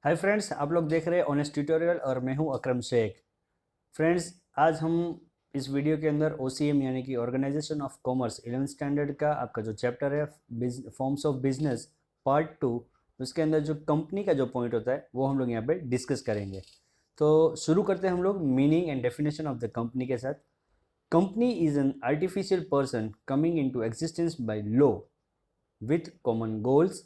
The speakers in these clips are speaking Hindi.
हाय फ्रेंड्स, आप लोग देख रहे हैं ऑनेस्ट ट्यूटोरियल और मैं हूं अकरम शेख। फ्रेंड्स, आज हम इस वीडियो के अंदर ओसीएम यानी कि organisation of commerce 11th standard का आपका जो चैप्टर है फॉर्म्स ऑफ बिजनेस पार्ट 2, उसके अंदर जो कंपनी का जो पॉइंट होता है वो हम लोग यहाँ पे डिस्कस करेंगे। तो शुरू करते हैं हम लोग meaning and definition of the company के साथ। Company is an artificial person coming into existence by law with common goals.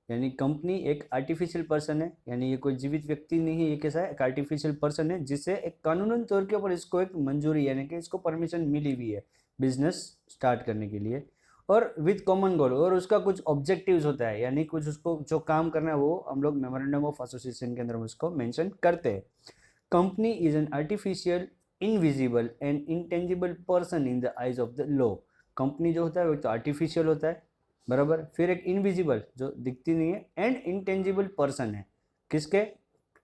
यानी कंपनी एक आर्टिफिशियल पर्सन है, यानी ये कोई जीवित व्यक्ति नहीं है, ये कैसा है, एक आर्टिफिशियल पर्सन है जिससे एक कानूनन तौर के ऊपर इसको एक मंजूरी यानी कि इसको परमिशन मिली हुई है बिजनेस स्टार्ट करने के लिए, और विद कॉमन गोल, और उसका कुछ ऑब्जेक्टिव्स होता है, यानी कुछ उसको जो काम करना है वो हम लोग मेमोरेंडम ऑफ एसोसिएशन के अंदर उसको मेंशन करते हैं। Company is an artificial invisible and intangible person in the eyes of the law. Company जो होता है वो तो आर्टिफिशियल होता है, बराबर। फिर एक इनविजिबल जो दिखती नहीं है, एंड इंटेंजिबल पर्सन है, किसके,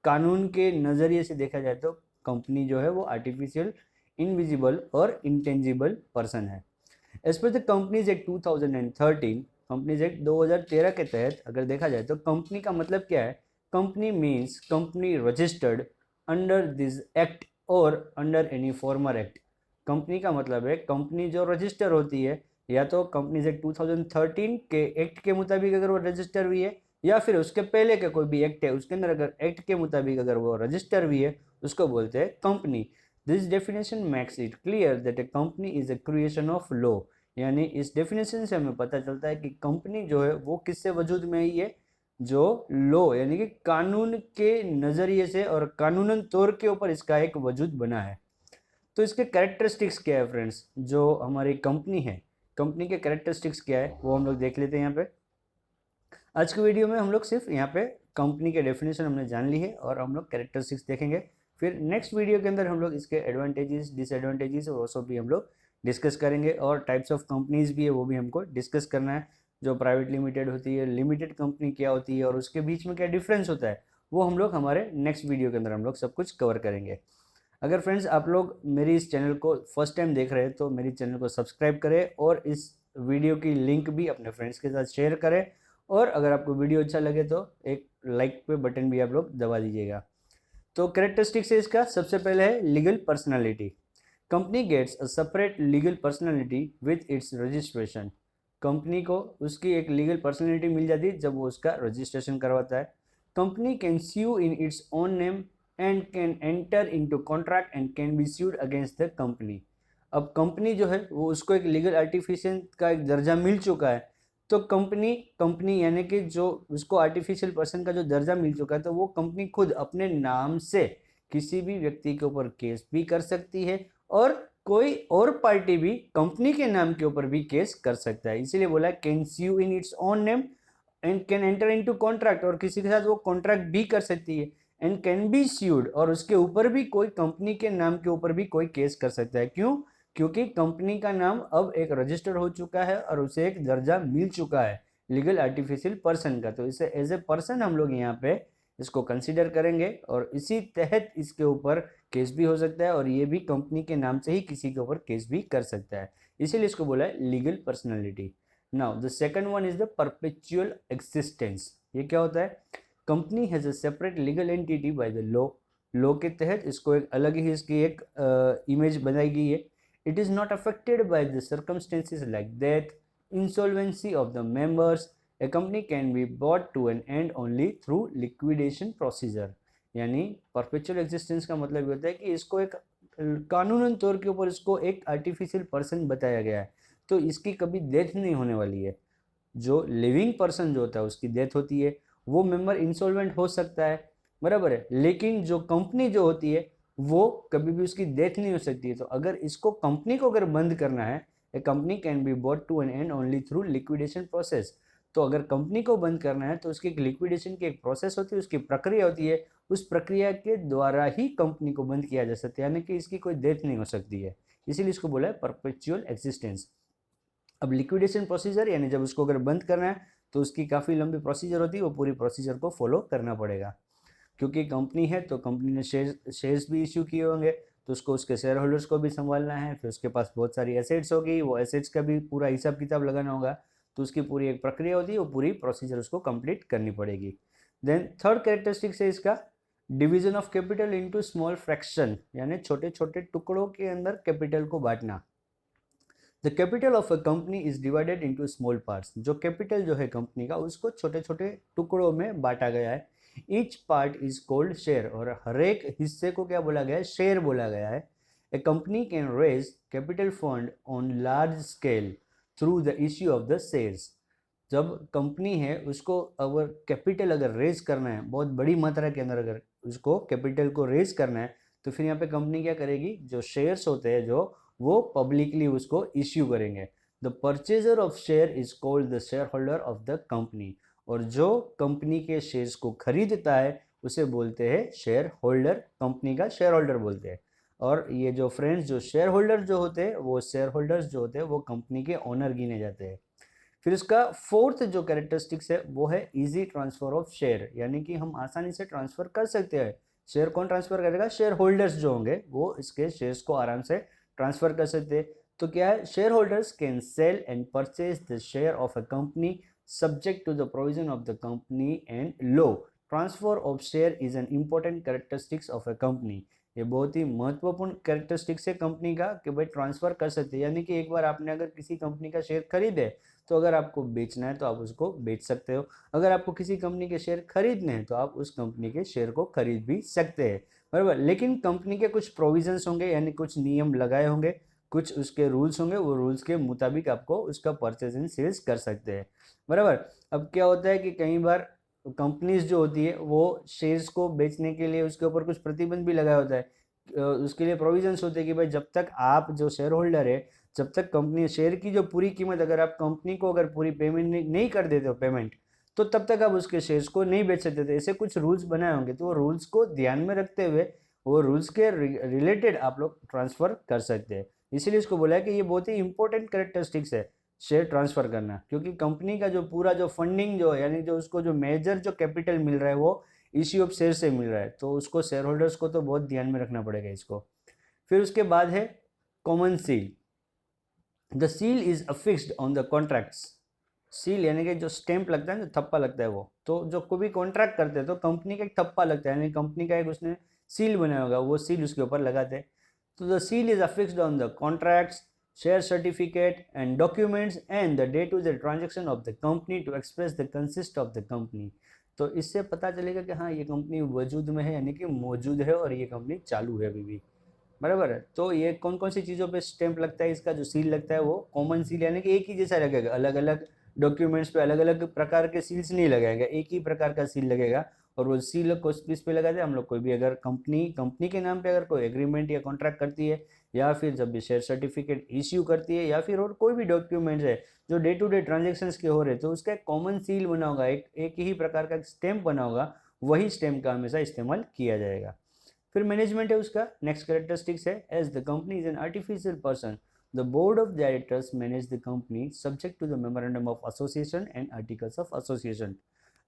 कानून के नज़रिए से देखा जाए तो कंपनी जो है वो आर्टिफिशियल, इनविजिबल और इंटेंजिबल पर्सन है। As per the companies act 2013, companies act 2013 के तहत अगर देखा जाए तो कंपनी का मतलब क्या है। Company means company registered under this act और under any former act. Company का मतलब है कंपनी जो रजिस्टर होती है, या तो कंपनीज एक्ट 2013 के एक्ट के मुताबिक अगर वो रजिस्टर हुई है, या फिर उसके पहले का कोई भी एक्ट है उसके अंदर अगर एक्ट के मुताबिक अगर वो रजिस्टर हुई है, उसको बोलते हैं company. This definition makes it clear that A company is a creation of law. यानी इस डेफिनेशन से हमें पता चलता है कि कंपनी जो है वो किससे वजूद में आई है, जो लॉ यानी कि कानून के नज़रिए से और कानूनन तौर के ऊपर इसका एक वजूद बना है। तो इसके कैरेक्टरिस्टिक्स क्या है फ्रेंड्स, जो हमारी कंपनी है, कंपनी के कैरेक्टरिस्टिक्स क्या है वो हम लोग देख लेते हैं यहाँ पे। आज की वीडियो में हम लोग सिर्फ यहाँ पे कंपनी के डेफिनेशन हमने जान ली है और हम लोग कैरेक्टरिस्टिक्स देखेंगे। फिर नेक्स्ट वीडियो के अंदर हम लोग इसके एडवांटेजेस, डिसएडवांटेजेस और वो सब भी हम लोग डिस्कस करेंगे, और टाइप्स ऑफ कंपनीज भी है वो भी हमको डिस्कस करना है। जो प्राइवेट लिमिटेड होती है, लिमिटेड कंपनी क्या होती है और उसके बीच में क्या डिफरेंस होता है, वो हम लोग हमारे नेक्स्ट वीडियो के अंदर हम लोग सब कुछ कवर करेंगे। अगर फ्रेंड्स आप लोग मेरी इस चैनल को फर्स्ट टाइम देख रहे हैं तो मेरी चैनल को सब्सक्राइब करें और इस वीडियो की लिंक भी अपने फ्रेंड्स के साथ शेयर करें, और अगर आपको वीडियो अच्छा लगे तो एक लाइक पे बटन भी आप लोग दबा दीजिएगा। तो कैरेक्टरिस्टिक्स है इसका, सबसे पहले है legal personality. Company gets a separate legal personality with its registration. Company को उसकी एक लीगल पर्सनालिटी मिल जाती है जब वो उसका रजिस्ट्रेशन करवाता है। Company can sue in its own name and can enter into contract and can be sued against the company. अब कंपनी जो है वो उसको एक लीगल आर्टिफिशियल का एक दर्जा मिल चुका है, तो कंपनी कंपनी यानी कि जो उसको आर्टिफिशियल पर्सन का जो दर्जा मिल चुका है, तो वो कंपनी खुद अपने नाम से किसी भी व्यक्ति के ऊपर केस भी कर सकती है, और कोई और पार्टी भी कंपनी के नाम के ऊपर भी केस कर सकता है। इसीलिए बोला can sue in its own name and can enter into contract, और किसी के साथ वो कॉन्ट्रैक्ट भी कर सकती है। एंड कैन बी स्यूड, और उसके ऊपर भी कोई कंपनी के नाम के ऊपर भी कोई केस कर सकता है। क्यों? क्योंकि कंपनी का नाम अब एक रजिस्टर हो चुका है और उसे एक दर्जा मिल चुका है लीगल आर्टिफिशियल पर्सन का, तो इसे एज ए पर्सन हम लोग यहाँ पे इसको कंसीडर करेंगे, और इसी तहत इसके ऊपर केस भी हो सकता है, और ये भी कंपनी के नाम से ही किसी के ऊपर केस भी कर सकता है, इसीलिए इसको बोला है legal personality. Now the second one is the perpetual existence. ये क्या होता है? Company has a separate legal entity by the law. Law के तहत इसको एक अलग ही इसकी एक इमेज बनाई गई है। It is not affected by the circumstances like death, insolvency of the members. A company can be brought to an end only through liquidation procedure। यानी परपेचुअल एग्जिस्टेंस का मतलब ये होता है कि इसको एक कानूनन तौर के ऊपर इसको एक आर्टिफिशियल पर्सन बताया गया है, तो इसकी कभी डेथ नहीं होने वाली है। जो लिविंग पर्सन जो होता है उसकी डेथ होती है, वो मेंबर इंसॉल्वेंट हो सकता है, बराबर है, लेकिन जो कंपनी जो होती है वो कभी भी उसकी डेथ नहीं हो सकती है। तो अगर इसको कंपनी को अगर बंद करना है, a company can be bought to an end only through liquidation process. तो अगर कंपनी को बंद करना है तो उसकी एक लिक्विडेशन की एक प्रोसेस होती है, उसकी प्रक्रिया होती है, उस प्रक्रिया के द्वारा ही कंपनी को बंद किया जा सकता है, यानी कि इसकी कोई डेथ नहीं हो सकती है, इसीलिए इसको बोला है परपेचुअल एक्सिस्टेंस। अब लिक्विडेशन प्रोसीजर यानी जब उसको अगर बंद करना है तो उसकी काफ़ी लंबी प्रोसीजर होती है, वो पूरी प्रोसीजर को फॉलो करना पड़ेगा। क्योंकि कंपनी है तो कंपनी ने शेयर्स भी इश्यू किए होंगे, तो उसको उसके शेयर होल्डर्स को भी संभालना है, फिर उसके पास बहुत सारी एसेट्स होगी, वो एसेट्स का भी पूरा हिसाब किताब लगाना होगा, तो उसकी पूरी एक प्रक्रिया होती है, वो पूरी प्रोसीजर उसको कंप्लीट करनी पड़ेगी। देन थर्ड कैरेक्टरिस्टिक्स है इसका division of capital into small fraction, यानी छोटे छोटे टुकड़ों के अंदर कैपिटल को बांटना। The capital of a company is divided into small parts, जो कैपिटल जो है कंपनी का उसको छोटे छोटे टुकड़ों में बांटा गया है। Each part is called share, और हर एक हिस्से को क्या बोला गया है, शेयर बोला गया है। A company can raise capital fund on large scale through the issue of the shares. जब कंपनी है उसको अगर कैपिटल अगर रेज करना है, बहुत बड़ी मात्रा के अंदर अगर उसको कैपिटल को रेज करना है, तो फिर यहाँ पे कंपनी क्या करेगी, जो शेयर्स होते हैं जो वो पब्लिकली उसको इश्यू करेंगे। The purchaser of share is called the share holder of the company, और जो कंपनी के शेयर्स को खरीदता है उसे बोलते हैं शेयर होल्डर, कंपनी का शेयर होल्डर बोलते हैं। और ये जो फ्रेंड्स जो शेयर होल्डर जो होते हैं, वो शेयर होल्डर्स जो होते हैं वो कंपनी के ओनर गिने जाते हैं। फिर इसका फोर्थ जो कैरेक्टरिस्टिक्स है वो है इजी ट्रांसफर ऑफ शेयर, यानी कि हम आसानी से ट्रांसफर कर सकते हैं। शेयर कौन ट्रांसफर करेगा, शेयर होल्डर्स जो होंगे वो इसके शेयर्स को आराम से ट्रांसफर कर सकते हैं। तो क्या है, shareholders can sell and purchase the share of a company subject to the provision of the company and law. Transfer of share is an important characteristics of a company. ये बहुत ही महत्वपूर्ण कैरेक्टरिस्टिक्स है कंपनी का कि भाई ट्रांसफर कर सकते हैं, यानी कि एक बार आपने अगर किसी कंपनी का शेयर खरीदे तो अगर आपको बेचना है तो आप उसको बेच सकते हो, अगर आपको किसी कंपनी के शेयर खरीदने हैं तो आप उस कंपनी के शेयर को खरीद भी सकते हैं, बराबर। लेकिन कंपनी के कुछ प्रोविजंस होंगे, यानी कुछ नियम लगाए होंगे, कुछ उसके रूल्स होंगे, वो रूल्स के मुताबिक आपको उसका परचेज एंड सेल्स कर सकते हैं, बराबर। अब क्या होता है कि कई बार कंपनीज जो होती है वो शेयर्स को बेचने के लिए उसके ऊपर कुछ प्रतिबंध भी लगाया होता है। उसके लिए प्रोविजंस होते हैं कि भाई जब तक आप जो शेयर होल्डर है, जब तक कंपनी शेयर की जो पूरी कीमत अगर आप कंपनी को अगर पूरी पेमेंट नहीं कर देते हो पेमेंट, तो तब तक आप उसके शेयर्स को नहीं बेच सकते थे। ऐसे कुछ रूल्स बनाए होंगे, तो वो रूल्स को ध्यान में रखते हुए वो रूल्स के रिलेटेड आप लोग ट्रांसफर कर सकते हैं। इसीलिए इसको बोला है कि ये बहुत ही इंपॉर्टेंट कैरेक्टरिस्टिक्स है शेयर ट्रांसफर करना, क्योंकि कंपनी का जो पूरा जो फंडिंग जो यानी जो उसको जो मेजर जो कैपिटल मिल रहा है वो इश्यू ऑफ शेयर से मिल रहा है, तो उसको शेयर होल्डर्स को तो बहुत ध्यान में रखना पड़ेगा इसको। फिर उसके बाद है common seal. The seal is affixed on the contracts. Seal यानी कि जो स्टैंप लगता है, जो थप्पा लगता है, वो तो जो कोई भी कॉन्ट्रैक्ट करते हैं तो कंपनी का एक थप्पा लगता है, यानी कंपनी का एक उसने सील बनाया होगा, वो सील उसके ऊपर लगाते हैं। तो the seal is affixed on the contracts, share certificate and documents and the day to day transaction of the company to express the consist of the company. तो इससे पता चलेगा कि हाँ ये कंपनी वजूद में है, यानी कि मौजूद है और ये कंपनी चालू है अभी भी, बराबर है। तो ये कौन कौन सी चीज़ों पे स्टैंप लगता है, इसका जो सील लगता है वो कॉमन सील, यानी कि एक ही जैसा लगेगा, अलग अलग डॉक्यूमेंट्स पे अलग अलग प्रकार के सील्स नहीं लगाएगा, एक ही प्रकार का सील लगेगा। और वो सील को किस पे लगाते हैं हम लोग, कोई भी अगर कंपनी के नाम पे अगर कोई एग्रीमेंट या कॉन्ट्रैक्ट करती है, या फिर जब भी शेयर सर्टिफिकेट इश्यू करती है, या फिर और कोई भी डॉक्यूमेंट्स है जो डे टू डे ट्रांजेक्शन्स के हो रहे, तो उसका एक कॉमन सील बना होगा, एक ही प्रकार का स्टैंप बना होगा, वही स्टैंप का हमेशा इस्तेमाल किया जाएगा। फिर मैनेजमेंट है उसका नेक्स्ट कैरेक्टरिस्टिक्स है, as the company is an artificial person the board of directors manage the company subject to the memorandum of association and articles of association.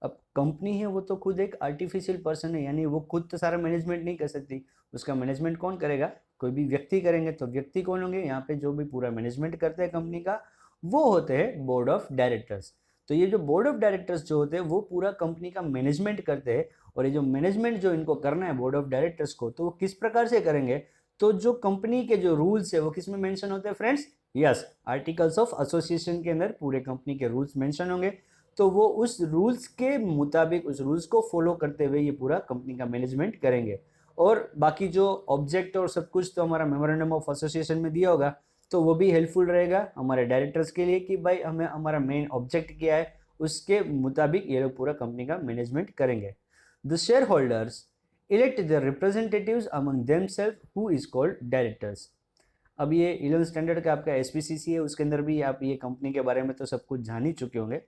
अब कंपनी है वो तो खुद एक आर्टिफिशियल पर्सन है, यानी वो खुद तो सारा मैनेजमेंट नहीं कर सकती, उसका मैनेजमेंट कौन करेगा, कोई भी व्यक्ति करेंगे। तो व्यक्ति कौन होंगे, यहाँ पे जो भी पूरा मैनेजमेंट करते हैं कंपनी का वो होते हैं बोर्ड ऑफ डायरेक्टर्स। तो ये जो बोर्ड ऑफ डायरेक्टर्स जो होते हैं वो पूरा कंपनी का मैनेजमेंट करते हैं, और ये जो मैनेजमेंट जो इनको करना है बोर्ड ऑफ डायरेक्टर्स को, तो वो किस प्रकार से करेंगे, तो जो कंपनी के जो रूल्स है वो किस में मेंशन होते हैं friends, yes articles of association के अंदर पूरे कंपनी के रूल्स मेंशन होंगे। तो वो उस रूल्स के मुताबिक उस रूल्स को फॉलो करते हुए ये पूरा कंपनी का मैनेजमेंट करेंगे। और बाकी जो ऑब्जेक्ट और सब कुछ तो हमारा मेमोरेंडम ऑफ एसोसिएशन में दिया होगा, तो वो भी हेल्पफुल रहेगा हमारे डायरेक्टर्स के लिए कि भाई हमें हमारा मेन ऑब्जेक्ट क्या है, उसके मुताबिक ये लोग पूरा कंपनी का मैनेजमेंट करेंगे। The shareholders elect the representatives among themselves who is called directors. अब ये 11th स्टैंडर्ड का आपका एसपीसीसी है, उसके अंदर भी आप ये कंपनी के बारे में तो सब कुछ जान ही चुके होंगे,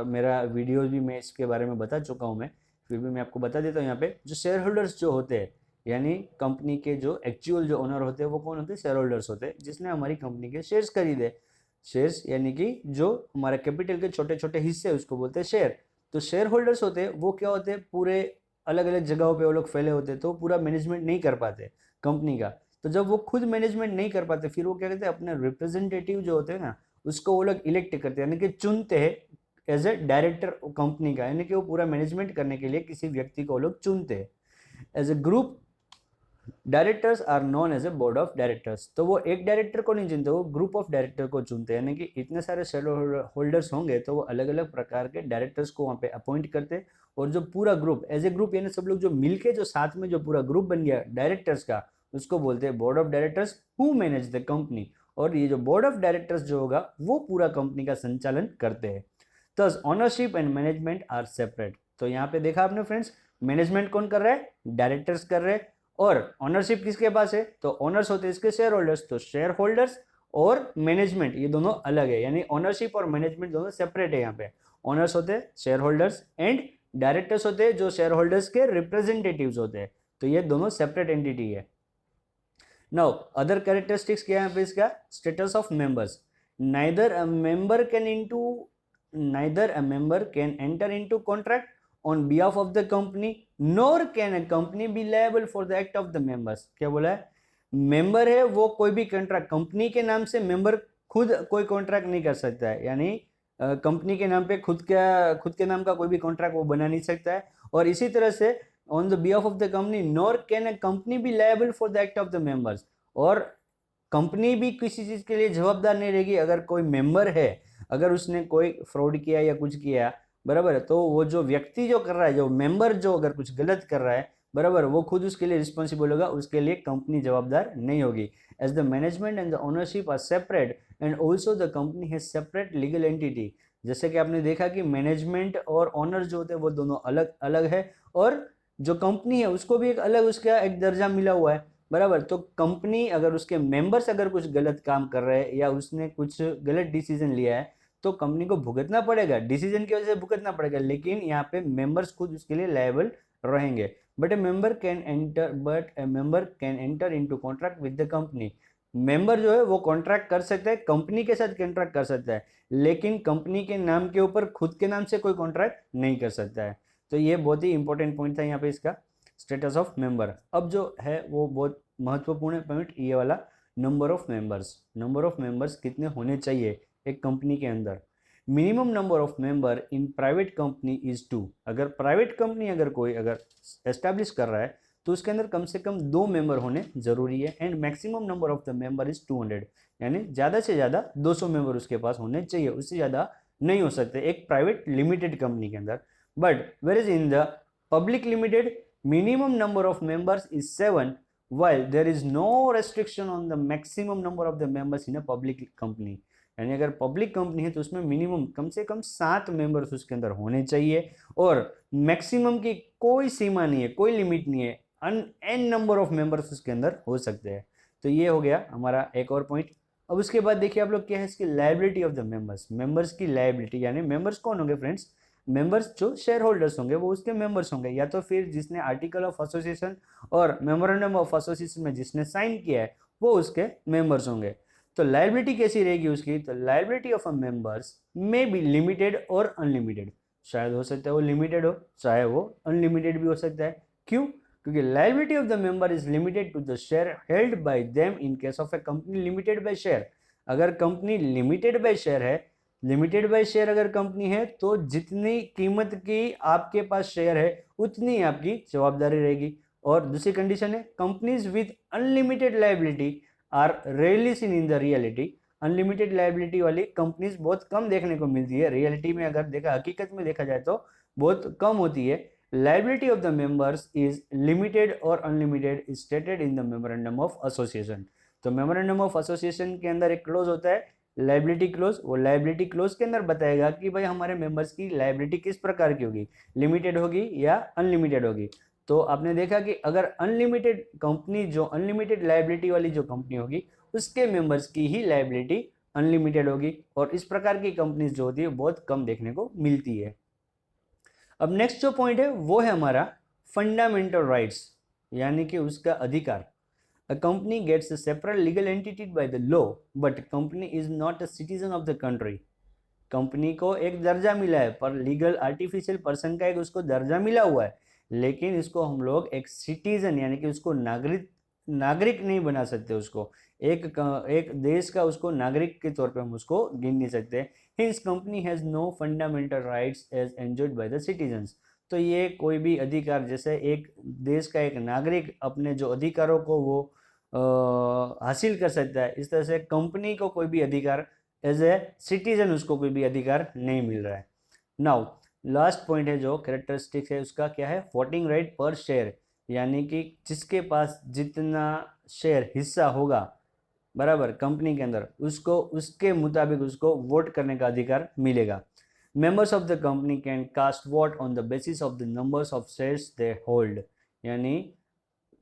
मेरा वीडियोस भी मैं इसके बारे में बता चुका हूँ मैं, फिर भी मैं आपको बता देता हूँ। यहाँ पे जो शेयर होल्डर्स जो होते हैं, यानी कंपनी के जो एक्चुअल जो ओनर होते हैं वो कौन होते हैं, शेयर होल्डर्स होते हैं, जिसने हमारी कंपनी के शेयर्स खरीदे। शेयर्स यानी कि जो हमारा कैपिटल के छोटे छोटे हिस्से उसको बोलते हैं शेयर। तो शेयर होल्डर्स होते हैं वो क्या होते हैं, पूरे अलग अलग जगहों पे वो लोग फैले होते हैं, तो पूरा मैनेजमेंट नहीं कर पाते कंपनी का। तो जब वो खुद मैनेजमेंट नहीं कर पाते, फिर वो क्या कहते हैं, अपने रिप्रेजेंटेटिव जो होते हैं ना उसको वो लोग इलेक्ट करते हैं, यानी कि चुनते हैं एज ए डायरेक्टर कंपनी का, यानी कि वो पूरा मैनेजमेंट करने के लिए किसी व्यक्ति को लोग चुनते हैं। As a group directors are known as a board of directors, तो वो एक डायरेक्टर को नहीं चुनते, वो ग्रुप ऑफ डायरेक्टर को चुनते हैं, यानी कि इतने सारे शेयर होल्डर्स होंगे तो वो अलग अलग प्रकार के डायरेक्टर्स को वहाँ पे अपॉइंट करते हैं, और जो पूरा ग्रुप एज ए ग्रुप, यानी सब लोग जो मिलके जो साथ में जो पूरा ग्रुप बन गया डायरेक्टर्स का, उसको बोलते हैं board of directors who manage the company. और ये जो बोर्ड ऑफ डायरेक्टर्स जो होगा वो पूरा कंपनी का संचालन करते हैं। Thus ownership and management are separate. तो यहाँ पे देखा आपने फ्रेंड्स, मैनेजमेंट कौन कर रहा है, डायरेक्टर्स कर रहे हैं, और ओनरशिप किसके पास है, तो ओनर्स होते हैं इसके शेयर होल्डर्स, तो शेयर होल्डर्स और मैनेजमेंट ये दोनों अलग है, यानी ओनरशिप और मैनेजमेंट दोनों सेपरेट है। यहाँ पे ओनर्स होते हैं शेयर होल्डर्स एंड डायरेक्टर्स होते हैं जो शेयर होल्डर्स के रिप्रेजेंटेटिव्स होते हैं, तो ये दोनों सेपरेट एंटिटी है। नाउ अदर कैरेक्टरिस्टिक्स क्या है इसका, status of members, neither a member can enter into contract on behalf of the company nor can a company be liable for the act of the members। क्या बोला है, मेंबर है वो कोई भी कॉन्ट्रैक्ट कंपनी के नाम से मेंबर खुद कोई कॉन्ट्रैक्ट नहीं कर सकता है, यानी कंपनी के नाम पे खुद के नाम का कोई भी कॉन्ट्रैक्ट वो बना नहीं सकता है। और इसी तरह से on the behalf of the company nor can a company B liable for the act of the members, और कंपनी भी किसी चीज के लिए जवाबदार नहीं रहेगी अगर कोई मेंबर है, अगर उसने कोई फ्रॉड किया या कुछ किया, बराबर है, तो वो जो व्यक्ति जो कर रहा है, जो मेंबर जो अगर कुछ गलत कर रहा है, बराबर, वो खुद उसके लिए रिस्पॉन्सिबल होगा, उसके लिए कंपनी जवाबदार नहीं होगी। As the management and the ownership are separate and also the company has separate legal entity. जैसे कि आपने देखा कि मैनेजमेंट और ओनर जो होते हैं वो दोनों अलग अलग है, और जो कंपनी है उसको भी एक अलग उसका एक दर्जा मिला हुआ है, बराबर। तो कंपनी अगर उसके मेंबर्स अगर कुछ गलत काम कर रहे हैं या उसने कुछ गलत डिसीजन लिया है तो कंपनी को भुगतना पड़ेगा, डिसीजन की वजह से भुगतना पड़ेगा, लेकिन यहाँ पे मेंबर्स खुद उसके लिए लायबल रहेंगे। But A member can enter into contract with the company. Member जो है वो कॉन्ट्रैक्ट कर सकता है, कंपनी के साथ कॉन्ट्रैक्ट कर सकता है, लेकिन कंपनी के नाम के ऊपर खुद के नाम से कोई कॉन्ट्रैक्ट नहीं कर सकता है। तो ये बहुत ही इंपॉर्टेंट पॉइंट था यहाँ पे इसका, स्टेटस ऑफ मेंबर। अब जो है वो बहुत महत्वपूर्ण पॉइंट ये वाला, number of members. Number of members कितने होने चाहिए एक कंपनी के अंदर। Minimum number of member in private company is 2। अगर प्राइवेट कंपनी अगर कोई अगर एस्टैब्लिश कर रहा है तो उसके अंदर कम से कम 2 मेंबर होने जरूरी है। And maximum number of the member is 200, यानी ज़्यादा से ज़्यादा 200 मेंबर उसके पास होने चाहिए, उससे ज़्यादा नहीं हो सकते एक प्राइवेट लिमिटेड कंपनी के अंदर। But where is in the public limited minimum number of members is 7 while there is no restriction on the maximum number of the members in a public company। यानी अगर पब्लिक कंपनी है तो उसमें मिनिमम कम से कम 7 मेंबर्स उसके अंदर होने चाहिए, और मैक्सिमम की कोई सीमा नहीं है, कोई लिमिट नहीं है, एन नंबर ऑफ मेंबर्स उसके अंदर हो सकते हैं। तो ये हो गया हमारा एक और पॉइंट। अब उसके बाद देखिए आप लोग क्या है इसकी liability of the members. Members की लायबिलिटी, यानी मेंबर्स कौन होंगे फ्रेंड्स, मेंबर्स जो शेयर होल्डर्स होंगे वो उसके मेंबर्स होंगे, या तो फिर जिसने आर्टिकल ऑफ एसोसिएशन और मेमोरेंडम ऑफ एसोसिएशन में जिसने साइन किया है वो उसके मेंबर्स होंगे। तो लायबिलिटी कैसी रहेगी उसकी, तो liability of a members may be limited और अनलिमिटेड। शायद हो सकता है वो लिमिटेड हो, चाहे वो अनलिमिटेड भी हो सकता है। क्यों, क्योंकि liability of the member is limited to the share held by them in case of a company limited by share. अगर कंपनी लिमिटेड बाय शेयर है, लिमिटेड बाय शेयर अगर कंपनी है तो जितनी कीमत की आपके पास शेयर है उतनी आपकी जवाबदारी रहेगी। और दूसरी कंडीशन है companies with unlimited liability are rarely seen in the reality. Unlimited liability वाली कंपनीज बहुत कम देखने को मिलती है, रियलिटी में अगर देखा, हकीकत में देखा जाए तो बहुत कम होती है। Liability of the members is limited और unlimited is stated in the memorandum of association. तो मेमोरेंडम ऑफ एसोसिएशन के अंदर एक क्लोज होता है लायबिलिटी क्लोज, वो लायबिलिटी क्लोज के अंदर बताएगा कि भाई हमारे मेंबर्स की लायबिलिटी किस प्रकार की होगी, लिमिटेड होगी या अनलिमिटेड होगी। तो आपने देखा कि अगर अनलिमिटेड कंपनी, जो अनलिमिटेड लायबिलिटी वाली जो कंपनी होगी उसके मेंबर्स की ही लायबिलिटी अनलिमिटेड होगी, और इस प्रकार की कंपनीज जो होती है बहुत कम देखने को मिलती है। अब नेक्स्ट जो पॉइंट है वो है हमारा फंडामेंटल राइट्स, यानी कि उसका अधिकार। A company gets a separate legal entity by the law, but company is not a citizen of the country। Company को एक दर्जा मिला है, पर लीगल आर्टिफिशियल पर्सन का एक उसको दर्जा मिला हुआ है, लेकिन इसको हम लोग एक सिटीजन यानी कि उसको नागरिक नहीं बना सकते उसको, एक देश का उसको नागरिक के तौर पे हम उसको गिन नहीं सकते। Hence company has no fundamental rights as enjoyed by the citizens. तो ये कोई भी अधिकार, जैसे एक देश का एक नागरिक अपने जो अधिकारों को वो हासिल कर सकता है, इस तरह से कंपनी को कोई भी अधिकार एज ए सिटीजन उसको कोई भी अधिकार नहीं मिल रहा है। नाउ लास्ट पॉइंट है जो कैरेक्टरिस्टिक्स है उसका, क्या है, वोटिंग राइट पर शेयर, यानी कि जिसके पास जितना शेयर हिस्सा होगा बराबर कंपनी के अंदर, उसको उसके मुताबिक उसको वोट करने का अधिकार मिलेगा। Members of the company can cast vote on the basis of the numbers of shares they hold, यानी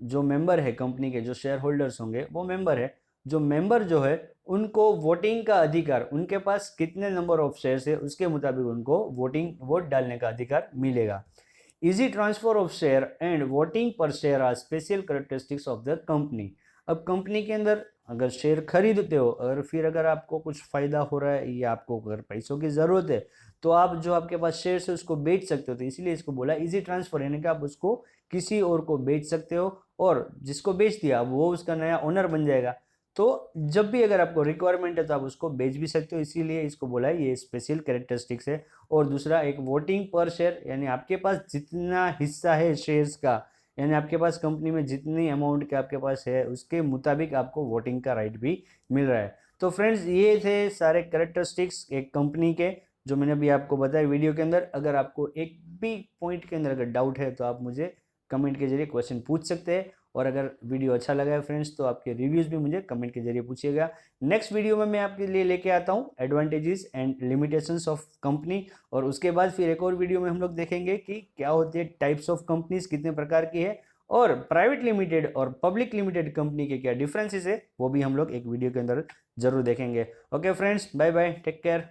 जो मेंबर है कंपनी के, जो शेयर होल्डर्स होंगे वो मेंबर है, जो मेंबर जो है उनको वोटिंग का अधिकार, उनके पास कितने नंबर ऑफ शेयर्स है उसके मुताबिक उनको वोट डालने का अधिकार मिलेगा। Easy transfer of share and voting per share are special characteristics of the company. अब कंपनी के अंदर अगर शेयर खरीदते हो और फिर अगर आपको कुछ फायदा हो रहा है या आपको अगर पैसों की जरूरत है तो आप जो आपके पास शेयर है उसको बेच सकते हो, तो इसीलिए इसको बोला इजी ट्रांसफर, यानी कि आप उसको किसी और को बेच सकते हो और जिसको बेच दिया वो उसका नया ओनर बन जाएगा। तो जब भी अगर आपको रिक्वायरमेंट है तो आप उसको बेच भी सकते हो, इसीलिए इसको बोला है ये स्पेशल कैरेक्टरिस्टिक्स है। और दूसरा एक वोटिंग पर शेयर, यानी आपके पास जितना हिस्सा है शेयर्स का, यानी आपके पास कंपनी में जितनी अमाउंट के आपके पास है उसके मुताबिक आपको वोटिंग का राइट भी मिल रहा है। तो फ्रेंड्स ये थे सारे कैरेक्टरिस्टिक्स एक कंपनी के जो मैंने अभी आपको बताया वीडियो के अंदर। अगर आपको एक भी पॉइंट के अंदर अगर डाउट है तो आप मुझे कमेंट के जरिए क्वेश्चन पूछ सकते हैं, और अगर वीडियो अच्छा लगा है फ्रेंड्स तो आपके रिव्यूज़ भी मुझे कमेंट के जरिए पूछिएगा। नेक्स्ट वीडियो में मैं आपके लिए लेके आता हूँ advantages and limitations of company, और उसके बाद फिर एक और वीडियो में हम लोग देखेंगे कि क्या होती है टाइप्स ऑफ कंपनीज, कितने प्रकार की है, और प्राइवेट लिमिटेड और पब्लिक लिमिटेड कंपनी के क्या डिफरेंसेस है वो भी हम लोग एक वीडियो के अंदर जरूर देखेंगे। Okay friends, bye bye, take care.